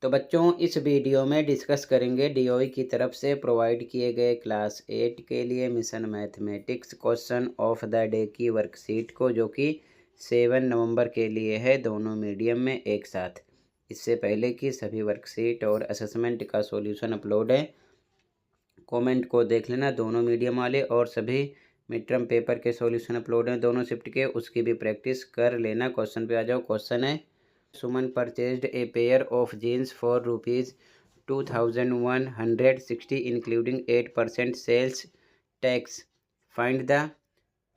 तो बच्चों इस वीडियो में डिस्कस करेंगे डीओई की तरफ से प्रोवाइड किए गए क्लास 8 के लिए mission mathematics question of the day की वर्कशीट को, जो कि 7 नवंबर के लिए है, दोनों मीडियम में एक साथ। इससे पहले की सभी वर्कशीट और असेसमेंट का सॉल्यूशन अपलोड है, कमेंट को देख लेना। दोनों मीडियम वाले और सभी मिड टर्म पेपर के सॉल्यूशन अपलोड हैं दोनों शिफ्ट के, उसकी भी प्रैक्टिस कर लेना। क्वेश्चन पे आ जाओ। क्वेश्चन है, Suman purchased a pair of jeans for ₹2160 including 8% sales tax. Find the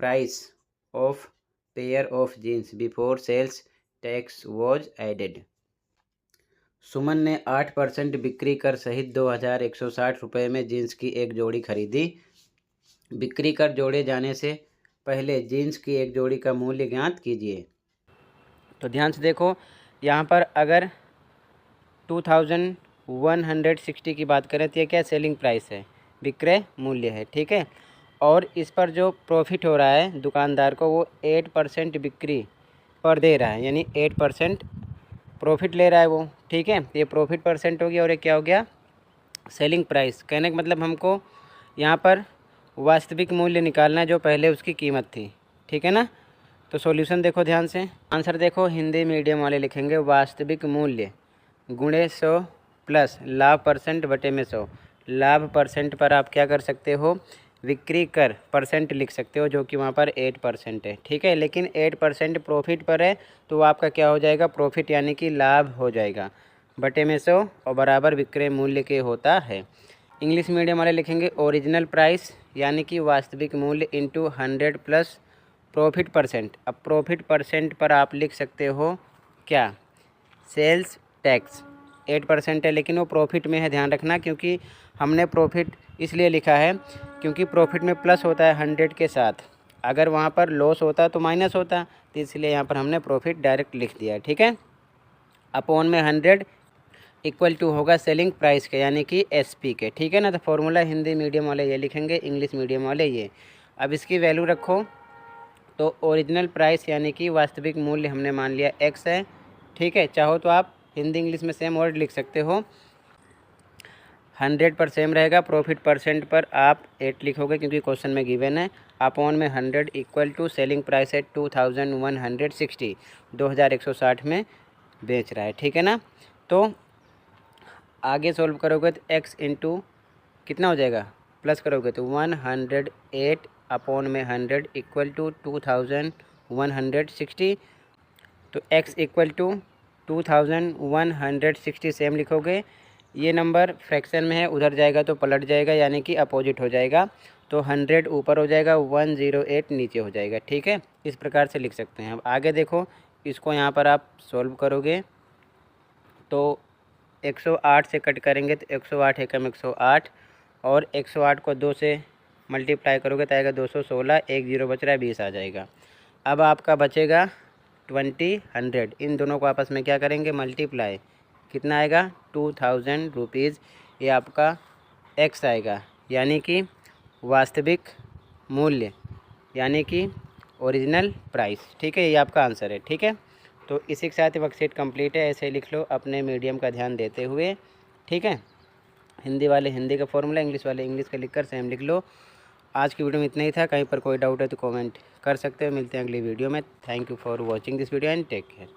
price of pair of jeans before sales tax was added. Suman ने 8% बिक्री कर सहित 2160 रुपये में जीन्स की एक जोड़ी खरीदी। बिक्री कर जोड़े जाने से पहले जीन्स की एक जोड़ी का मूल्य ज्ञात कीजिए। तो ध्यान से देखो, यहाँ पर अगर 2160 की बात करें तो ये क्या सेलिंग प्राइस है, विक्रय मूल्य है, ठीक है। और इस पर जो प्रॉफिट हो रहा है दुकानदार को, वो 8% बिक्री पर दे रहा है, यानी 8% प्रॉफिट ले रहा है वो, ठीक है। ये प्रॉफिट परसेंट हो गया और ये क्या हो गया, सेलिंग प्राइस। कहने का मतलब हमको यहाँ पर वास्तविक मूल्य निकालना है जो पहले उसकी कीमत थी, ठीक है ना। तो सॉल्यूशन देखो ध्यान से, आंसर देखो। हिंदी मीडियम वाले लिखेंगे वास्तविक मूल्य गुणे 100 प्लस लाभ परसेंट बटे में 100। लाभ परसेंट पर आप क्या कर सकते हो, विक्री कर परसेंट लिख सकते हो, जो कि वहाँ पर 8% है, ठीक है। लेकिन 8% प्रॉफिट पर है तो आपका क्या हो जाएगा, प्रॉफिट यानी कि लाभ हो जाएगा, बटे में 100 और बराबर विक्रय मूल्य के होता है। इंग्लिश मीडियम वाले लिखेंगे ओरिजिनल प्राइस यानी कि वास्तविक मूल्य इंटू 100 प्लस प्रॉफिट परसेंट। अब प्रॉफिट परसेंट पर आप लिख सकते हो क्या, सेल्स टैक्स। 8% है लेकिन वो प्रॉफिट में है, ध्यान रखना, क्योंकि हमने प्रॉफिट इसलिए लिखा है क्योंकि प्रॉफिट में प्लस होता है 100 के साथ, अगर वहाँ पर लॉस होता तो माइनस होता, तो इसलिए यहाँ पर हमने प्रॉफिट डायरेक्ट लिख दिया, ठीक है। अपॉन में 100 इक्वल टू होगा सेलिंग प्राइस के, यानी कि एसपी के, ठीक है ना। तो फॉर्मूला हिंदी मीडियम वाले ये लिखेंगे, इंग्लिश मीडियम वाले ये। अब इसकी वैल्यू रखो, तो ओरिजिनल प्राइस यानी कि वास्तविक मूल्य हमने मान लिया एक्स है, ठीक है। चाहो तो आप हिंदी इंग्लिश में सेम वर्ड लिख सकते हो, 100 पर सेम रहेगा, प्रॉफिट परसेंट पर आप 8 लिखोगे क्योंकि क्वेश्चन में गिवन है। अपॉन में 100 इक्वल टू सेलिंग प्राइस है 2160, 2160 में बेच रहा है, ठीक है ना। तो आगे सॉल्व करोगे तो x इंटू कितना हो जाएगा, प्लस करोगे तो 108 अपॉन में 100 इक्वल टू 2160। तो x इक्वल टू 2160 सेम लिखोगे। ये नंबर फ्रैक्शन में है, उधर जाएगा तो पलट जाएगा, यानी कि अपोजिट हो जाएगा। तो 100 ऊपर हो जाएगा, 108 नीचे हो जाएगा, ठीक है। इस प्रकार से लिख सकते हैं। अब आगे देखो, इसको यहाँ पर आप सॉल्व करोगे तो 108 से कट करेंगे तो 108 एकम 108, और 108 को 2 से मल्टीप्लाई करोगे तो आएगा 216, एक जीरो बच रहा है, 20 आ जाएगा। अब आपका बचेगा 20, इन दोनों को आपस में क्या करेंगे, मल्टीप्लाई, कितना आएगा 2000 रुपीज़। ये आपका एक्स आएगा, यानी कि वास्तविक मूल्य, यानी कि ओरिजिनल प्राइस, ठीक है। ये आपका आंसर है, ठीक है। तो इसी के साथ वर्कशीट कंप्लीट है, ऐसे लिख लो अपने मीडियम का ध्यान देते हुए, ठीक है। हिंदी वाले हिंदी का फॉर्मूला, इंग्लिश वाले इंग्लिश का लिखकर सेम लिख लो। आज की वीडियो में इतना ही था, कहीं पर कोई डाउट है तो कमेंट कर सकते हो। मिलते हैं अगली वीडियो में। Thank you for watching this video and take care.